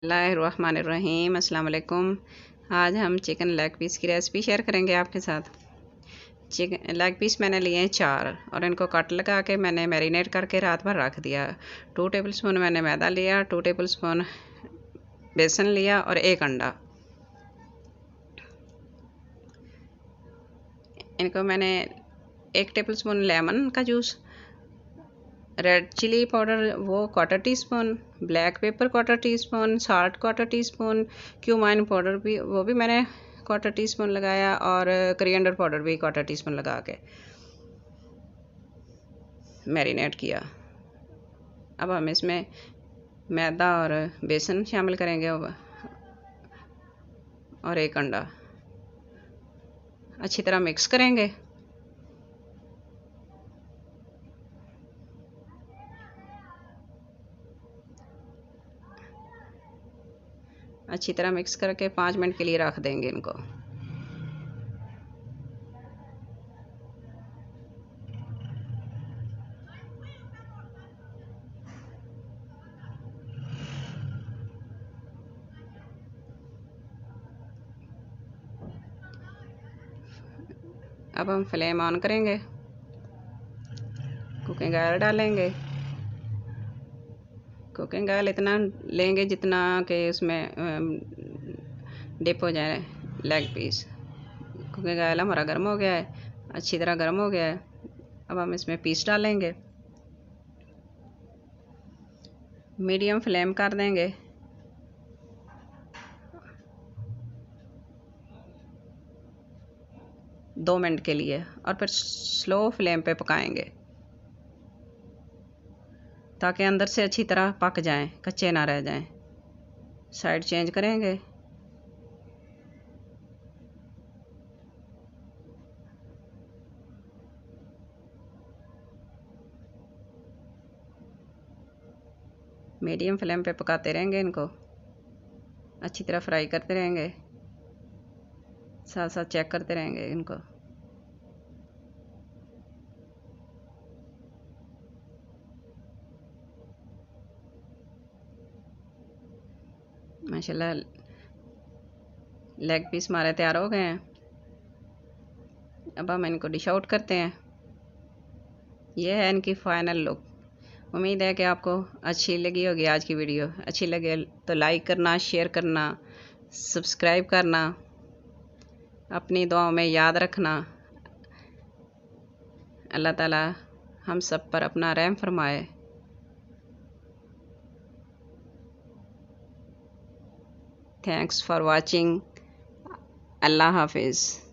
बिस्मिल्लाहिर्रहमानिर्रहीम। अस्सलाम वालेकुम। आज हम चिकन लेग पीस की रेसिपी शेयर करेंगे आपके साथ। चिकन लेग पीस मैंने लिए हैं 4 और इनको कट लगा के मैंने मैरिनेट करके रात भर रख दिया। 2 टेबलस्पून मैंने मैदा लिया, 2 टेबलस्पून बेसन लिया और 1 अंडा। इनको मैंने 1 टेबलस्पून लेमन का जूस, रेड चिली पाउडर वो 1/4 teaspoon, black pepper 1/4 teaspoon, salt 1/4 teaspoon, cumin powder भी वो भी मैंने 1/4 टीस्पून लगाया और कोरिएंडर पाउडर भी 1/4 टीस्पून लगा के मैरिनेट किया। अब हम इसमें मैदा और बेसन शामिल करेंगे और 1 अंडा अच्छी तरह मिक्स करेंगे। अच्छी तरह मिक्स करके 5 मिनट के लिए रख देंगे इनको। अब हम फ्लेम ऑन करेंगे, कुकिंग ऑयल डालेंगे। कुकिंग ऑयल इतना लेंगे जितना कि उसमें डिप हो जाए लेग पीस। कुकिंग ऑयल हमारा गर्म हो गया है, अच्छी तरह गर्म हो गया है। अब हम इसमें पीस डालेंगे, मीडियम फ्लेम कर देंगे। दो मिनट के लिए और फिर स्लो फ्लेम पे पकाएंगे ताकि अंदर से अच्छी तरह पक जाएं, कच्चे ना रह जाएं। साइड चेंज करेंगे। मीडियम फ्लेम पे पकाते रहेंगे, इनको अच्छी तरह फ्राई करते रहेंगे, साथ साथ चेक करते रहेंगे इनको। माशाल्लाह लेग पीस हमारे तैयार हो गए हैं। अब हम इनको डिश आउट करते हैं। यह है इनकी फाइनल लुक। उम्मीद है कि आपको अच्छी लगी होगी आज की वीडियो। अच्छी लगे तो लाइक करना, शेयर करना, सब्सक्राइब करना, अपनी दुआओं में याद रखना। अल्लाह ताला हम सब पर अपना रहम फरमाए। Thanks for watching. अल्लाह हाफिज़।